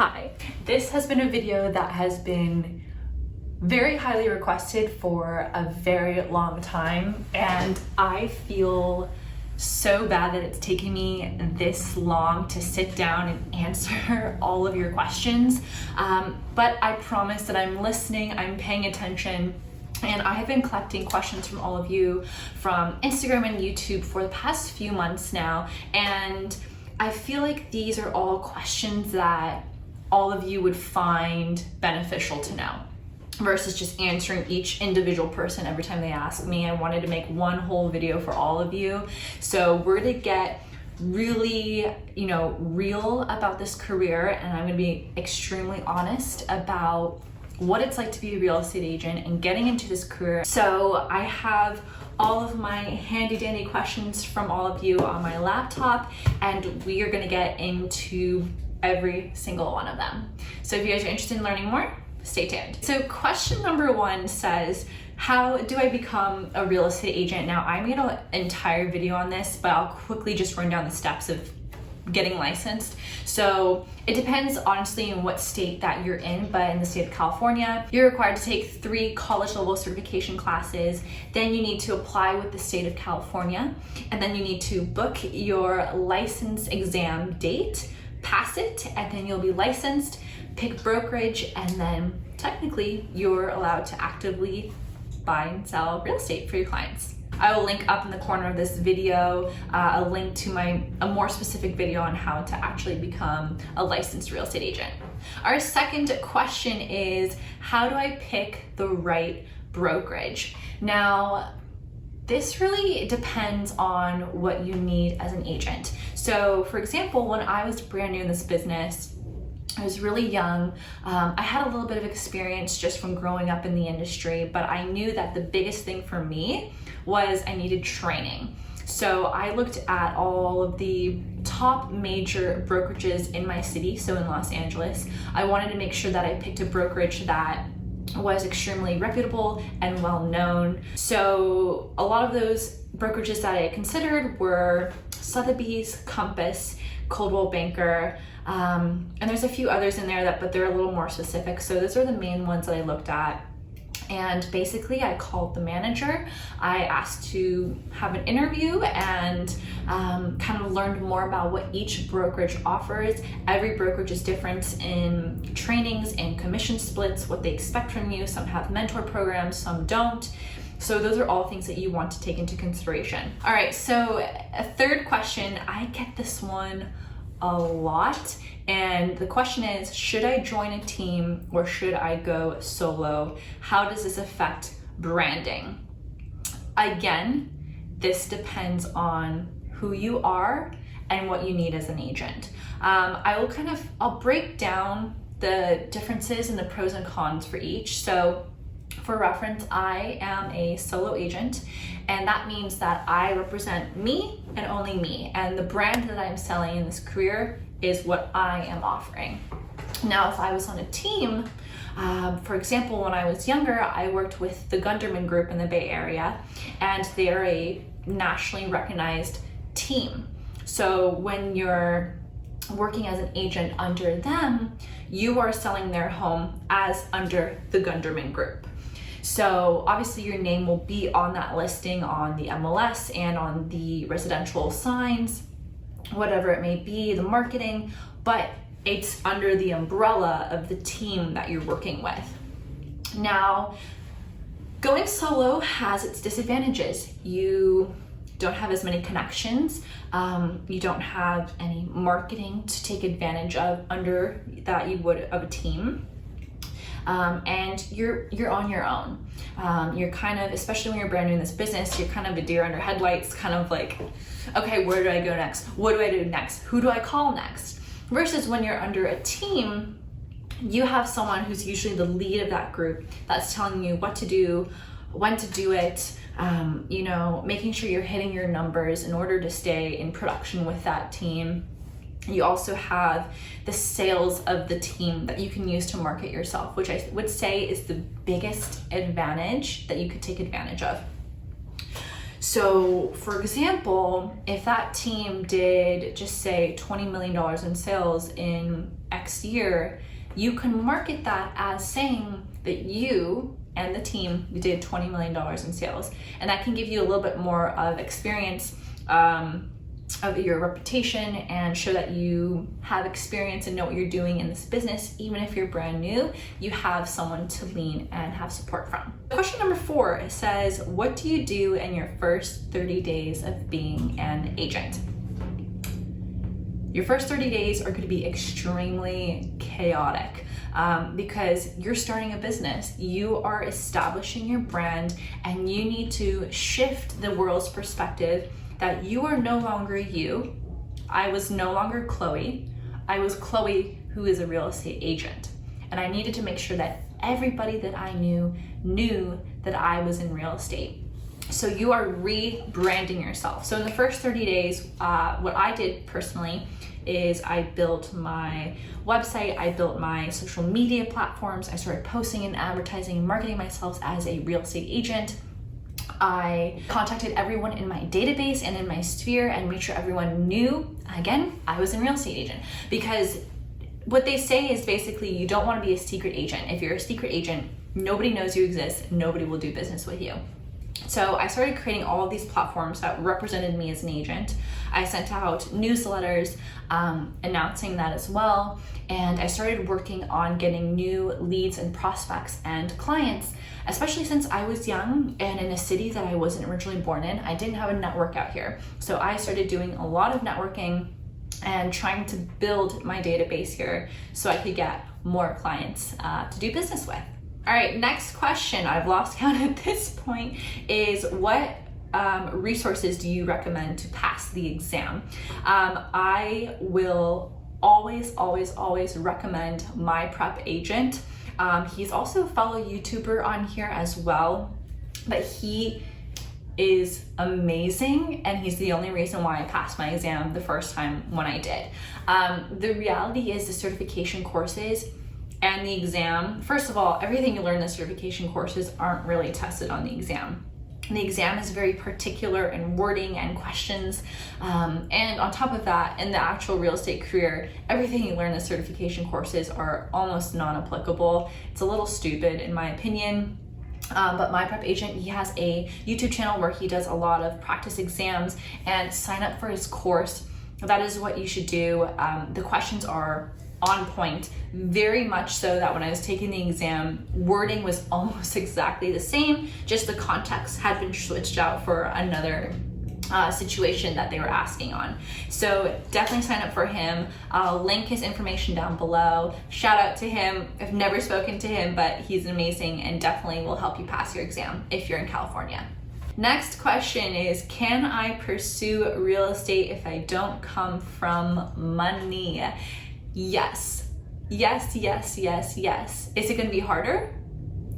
Hi, this has been a video that has been very highly requested for a very long time, and I feel so bad that it's taken me this long to sit down and answer all of your questions, but I promise that I'm listening, I'm paying attention, and I have been collecting questions from all of you from Instagram and YouTube for the past few months now, and I feel like these are all questions that all of you would find beneficial to know versus just answering each individual person every time they ask me. I wanted to make one whole video for all of you. So we're gonna get really, real about this career, and I'm gonna be extremely honest about what it's like to be a real estate agent and getting into this career. So I have all of my handy dandy questions from all of you on my laptop, and we are gonna get into every single one of them. So if you guys are interested in learning more, stay tuned. So question number one says, how do I become a real estate agent? Now, I made an entire video on this, but I'll quickly just run down the steps of getting licensed. So it depends honestly in what state that you're in, but in the state of California, you're required to take 3 college level certification classes. Then you need to apply with the state of California, and then you need to book your license exam date, pass it, and then you'll be licensed, pick brokerage, and then technically you're allowed to actively buy and sell real estate for your clients. I will link up in the corner of this video a link to a more specific video on how to actually become a licensed real estate agent. Our second question is, how do I pick the right brokerage? Now, this really depends on what you need as an agent. So for example, when I was brand new in this business, I was really young. I had a little bit of experience just from growing up in the industry, but I knew that the biggest thing for me was I needed training. So I looked at all of the top major brokerages in my city, so in Los Angeles. I wanted to make sure that I picked a brokerage that was extremely reputable and well known. So a lot of those brokerages that I considered were Sotheby's, Compass, Coldwell Banker, and there's a few others in there but they're a little more specific. So those are the main ones that I looked at. And basically I called the manager. I asked to have an interview and kind of learned more about what each brokerage offers. Every brokerage is different in trainings and commission splits, what they expect from you. Some have mentor programs, some don't. So those are all things that you want to take into consideration. All right, so a third question, I get this one a lot. And the question is, should I join a team or should I go solo? How does this affect branding? Again, this depends on who you are and what you need as an agent. I'll break down the differences and the pros and cons for each. So for reference, I am a solo agent, and that means that I represent me and only me. And the brand that I'm selling in this career is what I am offering. Now, if I was on a team, for example, when I was younger, I worked with the Gunderman Group in the Bay Area, and they're a nationally recognized team. So when you're working as an agent under them, you are selling their home as under the Gunderman Group. So obviously your name will be on that listing on the MLS and on the residential signs, whatever it may be, the marketing, but it's under the umbrella of the team that you're working with. Now, going solo has its disadvantages. You don't have as many connections. You don't have any marketing to take advantage of under that you would of a team. And you're on your own. You're kind of, especially when you're brand new in this business, you're kind of a deer under headlights, kind of like, okay, where do I go next? What do I do next? Who do I call next? Versus when you're under a team, you have someone who's usually the lead of that group that's telling you what to do, when to do it, making sure you're hitting your numbers in order to stay in production with that team. You also have the sales of the team that you can use to market yourself, which I would say is the biggest advantage that you could take advantage of. So for example, if that team did just say $20 million in sales in X year, you can market that as saying that you and the team, you did $20 million in sales. And that can give you a little bit more of experience of your reputation and show that you have experience and know what you're doing in this business. Even if you're brand new, you have someone to lean and have support from. Question number 4 says, what do you do in your first 30 days of being an agent? Your first 30 days are going to be extremely chaotic because you're starting a business. You are establishing your brand, and you need to shift the world's perspective that you are no longer you. I was no longer Chloe. I was Chloe, who is a real estate agent. And I needed to make sure that everybody that I knew that I was in real estate. So you are rebranding yourself. So in the first 30 days, what I did personally is I built my website, I built my social media platforms, I started posting and advertising and marketing myself as a real estate agent. I contacted everyone in my database and in my sphere and made sure everyone knew, again, I was a real estate agent. Because what they say is basically you don't want to be a secret agent. If you're a secret agent, nobody knows you exist, nobody will do business with you. So I started creating all of these platforms that represented me as an agent. I sent out newsletters announcing that as well. And I started working on getting new leads and prospects and clients, especially since I was young and in a city that I wasn't originally born in. I didn't have a network out here. So I started doing a lot of networking and trying to build my database here so I could get more clients to do business with. All right, next question, I've lost count at this point, is what resources do you recommend to pass the exam? I will always recommend My Prep Agent. He's also a fellow YouTuber on here as well, but he is amazing, and he's the only reason why I passed my exam the first time when I did. The reality is the certification courses and the exam, first of all, everything you learn in the certification courses aren't really tested on the exam. The exam is very particular in wording and questions. And on top of that, in the actual real estate career, everything you learn in the certification courses are almost non-applicable. It's a little stupid in my opinion. But My Prep Agent, he has a YouTube channel where he does a lot of practice exams, and sign up for his course. That is what you should do. The questions are on point, very much so that when I was taking the exam, wording was almost exactly the same, just the context had been switched out for another situation that they were asking on. So definitely sign up for him. I'll link his information down below. Shout out to him. I've never spoken to him, but he's amazing and definitely will help you pass your exam if you're in California. Next question is, can I pursue real estate if I don't come from money? Yes. Yes. Is it going to be harder?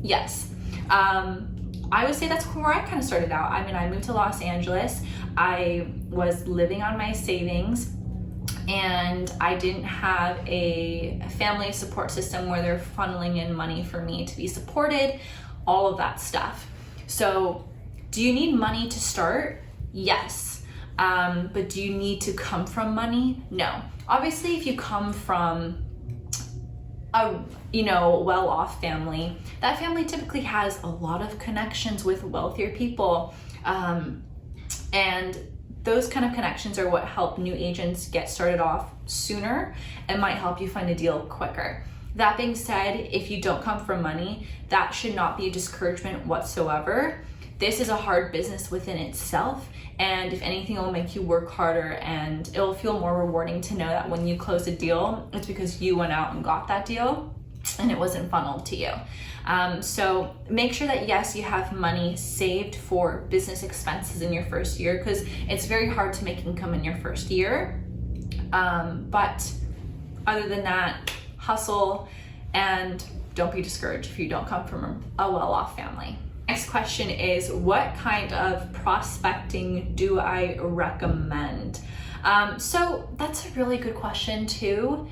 Yes. I would say that's where I kind of started out. I mean, I moved to Los Angeles. I was living on my savings, and I didn't have a family support system where they're funneling in money for me to be supported, all of that stuff. So do you need money to start? Yes. But do you need to come from money? No. Obviously, if you come from a well-off family, that family typically has a lot of connections with wealthier people, and those kind of connections are what help new agents get started off sooner and might help you find a deal quicker. That being said, if you don't come from money, that should not be a discouragement whatsoever. This is a hard business within itself, and if anything, it will make you work harder, and it will feel more rewarding to know that when you close a deal, it's because you went out and got that deal and it wasn't funneled to you. So make sure that yes, you have money saved for business expenses in your first year, because it's very hard to make income in your first year. But other than that, hustle and don't be discouraged if you don't come from a well-off family. Next question is, what kind of prospecting do I recommend? So that's a really good question too.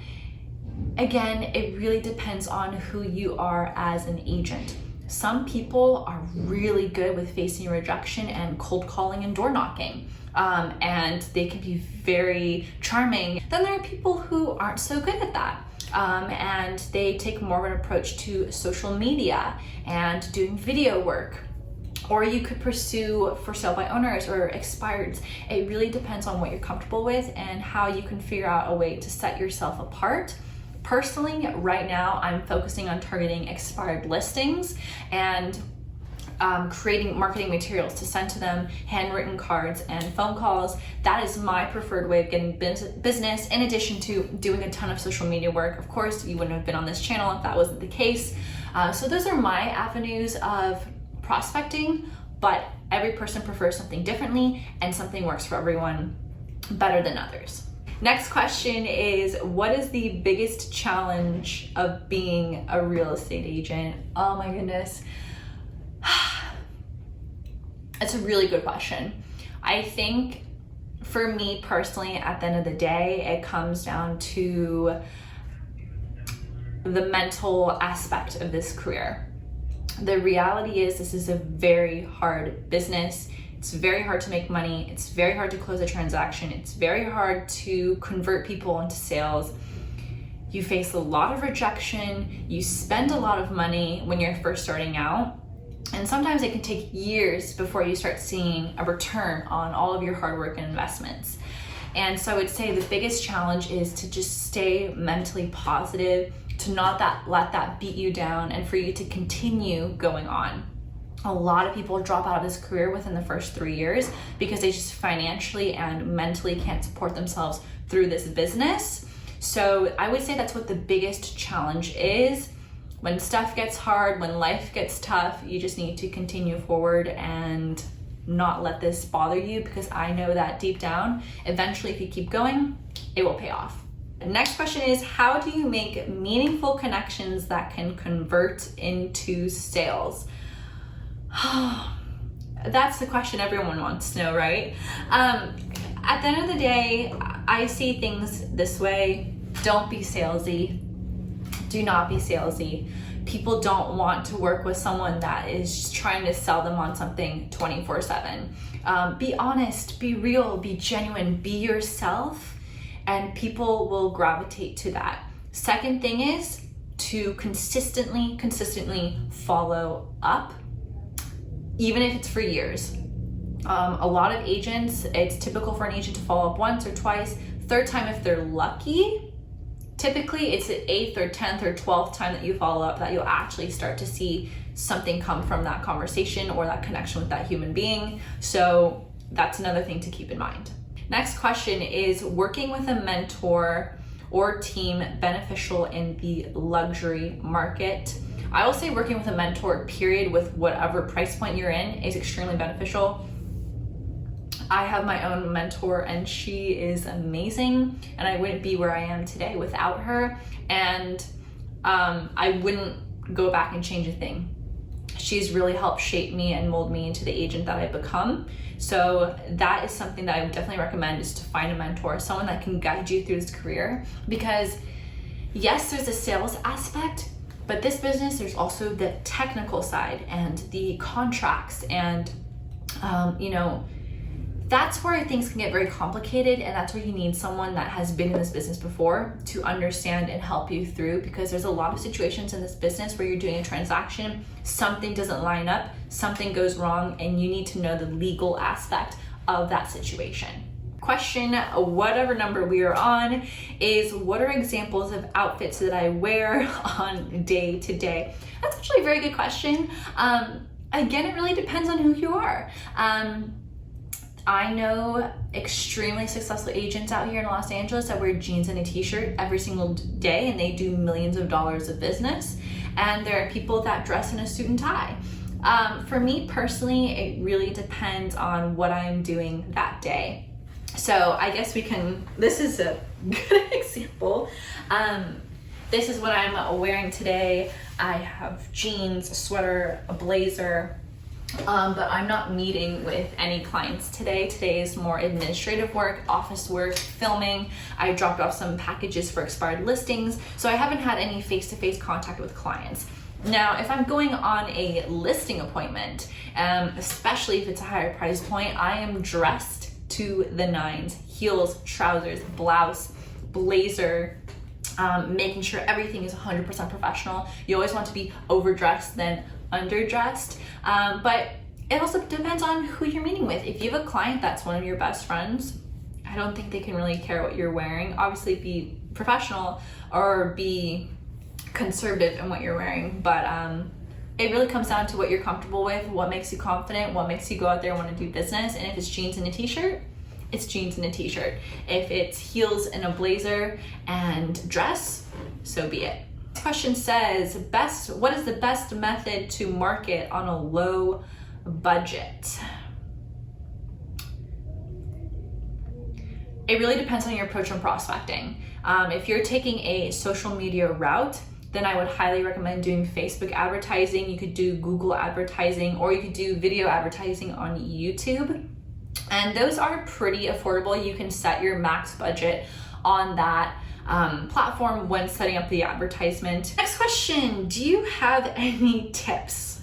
Again, it really depends on who you are as an agent. Some people are really good with facing rejection and cold calling and door knocking, and they can be very charming. Then there are people who aren't so good at that. and they take more of an approach to social media and doing video work. Or you could pursue for sale by owners or expireds. It really depends on what you're comfortable with and how you can figure out a way to set yourself apart. Personally, right now, I'm focusing on targeting expired listings and creating marketing materials to send to them, handwritten cards and phone calls. That is my preferred way of getting business, in addition to doing a ton of social media work. Of course, you wouldn't have been on this channel if that wasn't the case. So those are my avenues of prospecting, but every person prefers something differently and something works for everyone better than others. Next question is, what is the biggest challenge of being a real estate agent? Oh my goodness. It's a really good question. I think for me personally, at the end of the day, it comes down to the mental aspect of this career. The reality is this is a very hard business. It's very hard to make money. It's very hard to close a transaction. It's very hard to convert people into sales. You face a lot of rejection. You spend a lot of money when you're first starting out. And sometimes it can take years before you start seeing a return on all of your hard work and investments. And so I would say the biggest challenge is to just stay mentally positive, to not let that beat you down, and for you to continue going on. A lot of people drop out of this career within the first 3 years because they just financially and mentally can't support themselves through this business. So I would say that's what the biggest challenge is. When stuff gets hard, when life gets tough, you just need to continue forward and not let this bother you, because I know that deep down, eventually if you keep going, it will pay off. The next question is, how do you make meaningful connections that can convert into sales? That's the question everyone wants to know, right? At the end of the day, I see things this way. Don't be salesy. Do not be salesy. People don't want to work with someone that is just trying to sell them on something 24/7. Be honest, be real, be genuine, be yourself, and people will gravitate to that. Second thing is to consistently follow up, even if it's for years. A lot of agents, it's typical for an agent to follow up once or twice. Third time if they're lucky. Typically, it's the 8th or 10th or 12th time that you follow up that you'll actually start to see something come from that conversation or that connection with that human being. So that's another thing to keep in mind. Next question is, working with a mentor or team beneficial in the luxury market? I will say working with a mentor, period, with whatever price point you're in, is extremely beneficial. I have my own mentor and she is amazing, and I wouldn't be where I am today without her, and I wouldn't go back and change a thing. She's really helped shape me and mold me into the agent that I've become. So that is something that I would definitely recommend, is to find a mentor, someone that can guide you through this career, because yes, there's a sales aspect, but this business, there's also the technical side and the contracts, and that's where things can get very complicated, and that's where you need someone that has been in this business before to understand and help you through, because there's a lot of situations in this business where you're doing a transaction, something doesn't line up, something goes wrong, and you need to know the legal aspect of that situation. Question, whatever number we are on, is what are examples of outfits that I wear on day to day? That's actually a very good question. Again, it really depends on who you are. I know extremely successful agents out here in Los Angeles that wear jeans and a t-shirt every single day, and they do millions of dollars of business. And there are people that dress in a suit and tie. For me personally, it really depends on what I'm doing that day. So I guess this is a good example. This is what I'm wearing today. I have jeans, a sweater, a blazer, but I'm not meeting with any clients today. Today is more administrative work, office work, filming. I dropped off some packages for expired listings, so I haven't had any face-to-face contact with clients. Now, if I'm going on a listing appointment, especially if it's a higher price point, I am dressed to the nines: heels, trousers, blouse, blazer, making sure everything is 100% professional. You always want to be overdressed than underdressed, but it also depends on who you're meeting with. If you have a client that's one of your best friends, I don't think they can really care what you're wearing. Obviously be professional or be conservative in what you're wearing, but it really comes down to what you're comfortable with, what makes you confident, what makes you go out there and want to do business. And if it's jeans and a t-shirt, it's jeans and a t-shirt. If it's heels and a blazer and dress, so be it. This question says, what is the best method to market on a low budget? It really depends on your approach on prospecting. If you're taking a social media route, then I would highly recommend doing Facebook advertising. You could do Google advertising, or you could do video advertising on YouTube. And those are pretty affordable. You can set your max budget on that platform when setting up the advertisement. Next question, do you have any tips?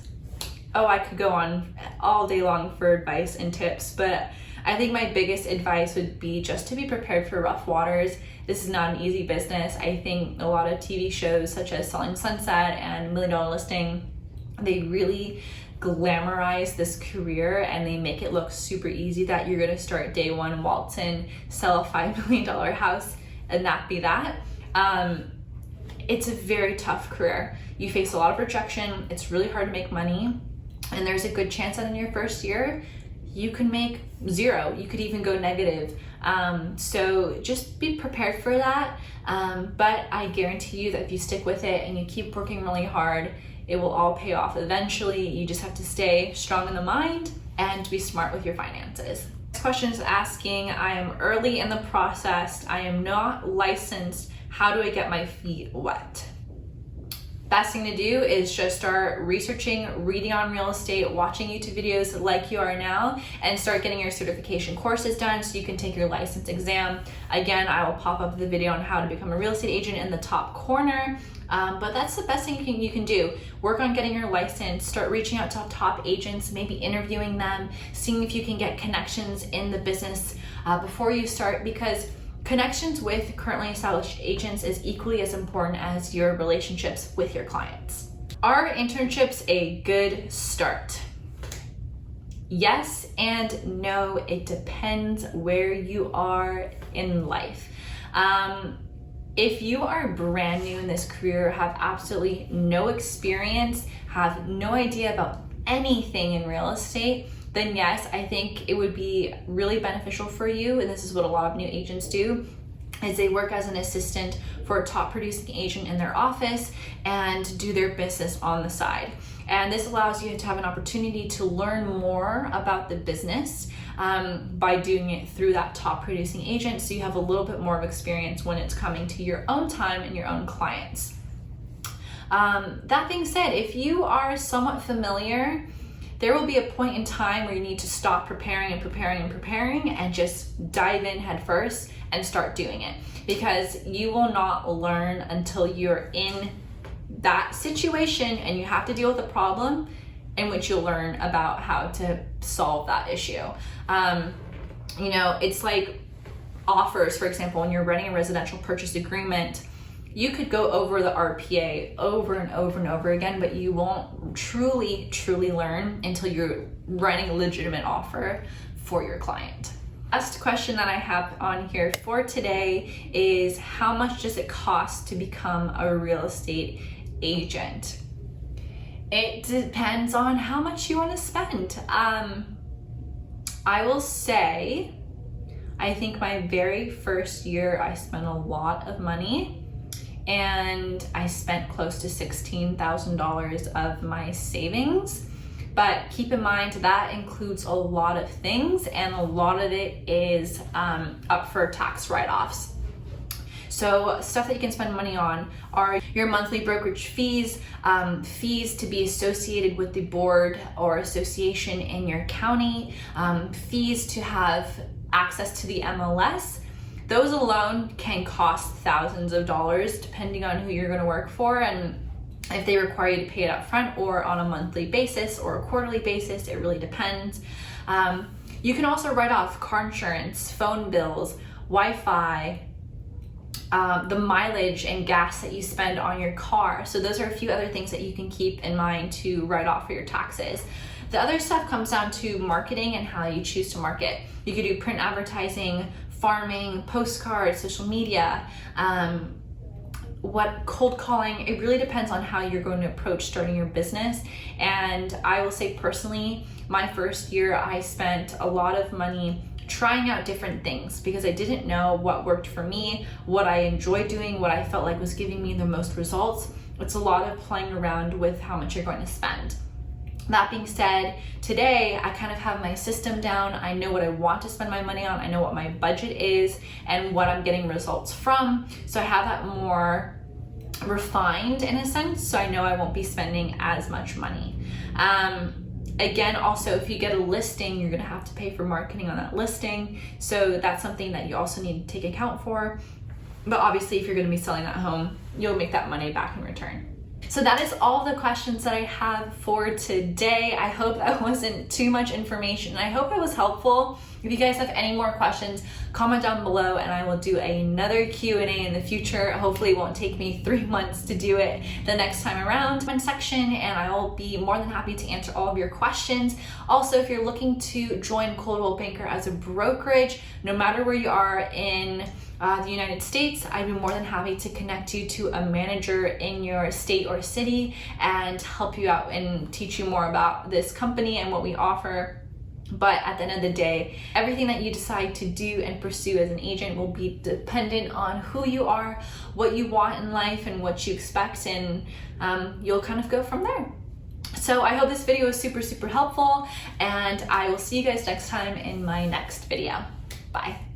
Oh, I could go on all day long for advice and tips, but I think my biggest advice would be just to be prepared for rough waters. This is not an easy business. I think a lot of TV shows such as Selling Sunset and $1 Million Listing, they really glamorize this career and they make it look super easy, that you're gonna start day one, waltz in, sell a $5 million house, and that be that. It's a very tough career. You face a lot of rejection. It's really hard to make money. And there's a good chance that in your first year, you can make zero. You could even go negative. So just be prepared for that. But I guarantee you that if you stick with it and you keep working really hard, it will all pay off eventually. You just have to stay strong in the mind and be smart with your finances. This question is asking, I am early in the process. I am not licensed. How do I get my feet wet? Best thing to do is just start researching, reading on real estate, watching YouTube videos like you are now, and start getting your certification courses done so you can take your license exam. Again, I will pop up the video on how to become a real estate agent in the top corner. But that's the best thing you can do. Work on getting your license, start reaching out to top agents, maybe interviewing them, seeing if you can get connections in the business before you start, because connections with currently established agents is equally as important as your relationships with your clients. Are internships a good start? Yes and no, it depends where you are in life. If you are brand new in this career, have absolutely no experience, have no idea about anything in real estate, then yes, I think it would be really beneficial for you, and this is what a lot of new agents do, is they work as an assistant for a top producing agent in their office and do their business on the side. And this allows you to have an opportunity to learn more about the business by doing it through that top producing agent, so you have a little bit more of experience when it's coming to your own time and your own clients. That being said, if you are somewhat familiar, there will be a point in time where you need to stop preparing and just dive in head first and start doing it, because you will not learn until you're in that situation and you have to deal with a problem in which you'll learn about how to solve that issue. You know, it's like offers, for example, when you're writing a residential purchase agreement, you could go over the RPA over and over and over again, but you won't truly learn until you're writing a legitimate offer for your client. Last question that I have on here for today is, how much does it cost to become a real estate agent? It depends on how much you want to spend. I will say, I think my very first year I spent a lot of money, and I spent close to $16,000 of my savings. But keep in mind that includes a lot of things, and a lot of it is up for tax write-offs. So stuff that you can spend money on are your monthly brokerage fees, fees to be associated with the board or association in your county, fees to have access to the MLS. Those alone can cost thousands of dollars depending on who you're going to work for, and if they require you to pay it up front or on a monthly basis or a quarterly basis, it really depends. You can also write off car insurance, phone bills, Wi-Fi, the mileage and gas that you spend on your car. So those are a few other things that you can keep in mind to write off for your taxes. The other stuff comes down to marketing and how you choose to market. You could do print advertising, farming, postcards, social media, what cold calling. It really depends on how you're going to approach starting your business. And I will say personally, my first year I spent a lot of money trying out different things because I didn't know what worked for me, what I enjoyed doing, what I felt like was giving me the most results. It's a lot of playing around with how much you're going to spend. That being said, today I kind of have my system down. I know what I want to spend my money on. I know what my budget is and what I'm getting results from. So I have that more refined in a sense. So I know I won't be spending as much money. Again, also, if you get a listing, you're gonna have to pay for marketing on that listing. So that's something that you also need to take account for. But obviously, if you're gonna be selling that home, you'll make that money back in return. So that is all the questions that I have for today. I hope that wasn't too much information. I hope it was helpful. If you guys have any more questions, comment down below and I will do another Q&A in the future. Hopefully it won't take me 3 months to do it the next time around. Comment section and I will be more than happy to answer all of your questions. Also, if you're looking to join Coldwell Banker as a brokerage, no matter where you are in the United States, I'd be more than happy to connect you to a manager in your state or city and help you out and teach you more about this company and what we offer. But at the end of the day, everything that you decide to do and pursue as an agent will be dependent on who you are, what you want in life, and what you expect, and you'll kind of go from there. So I hope this video was super, super helpful, and I will see you guys next time in my next video. Bye.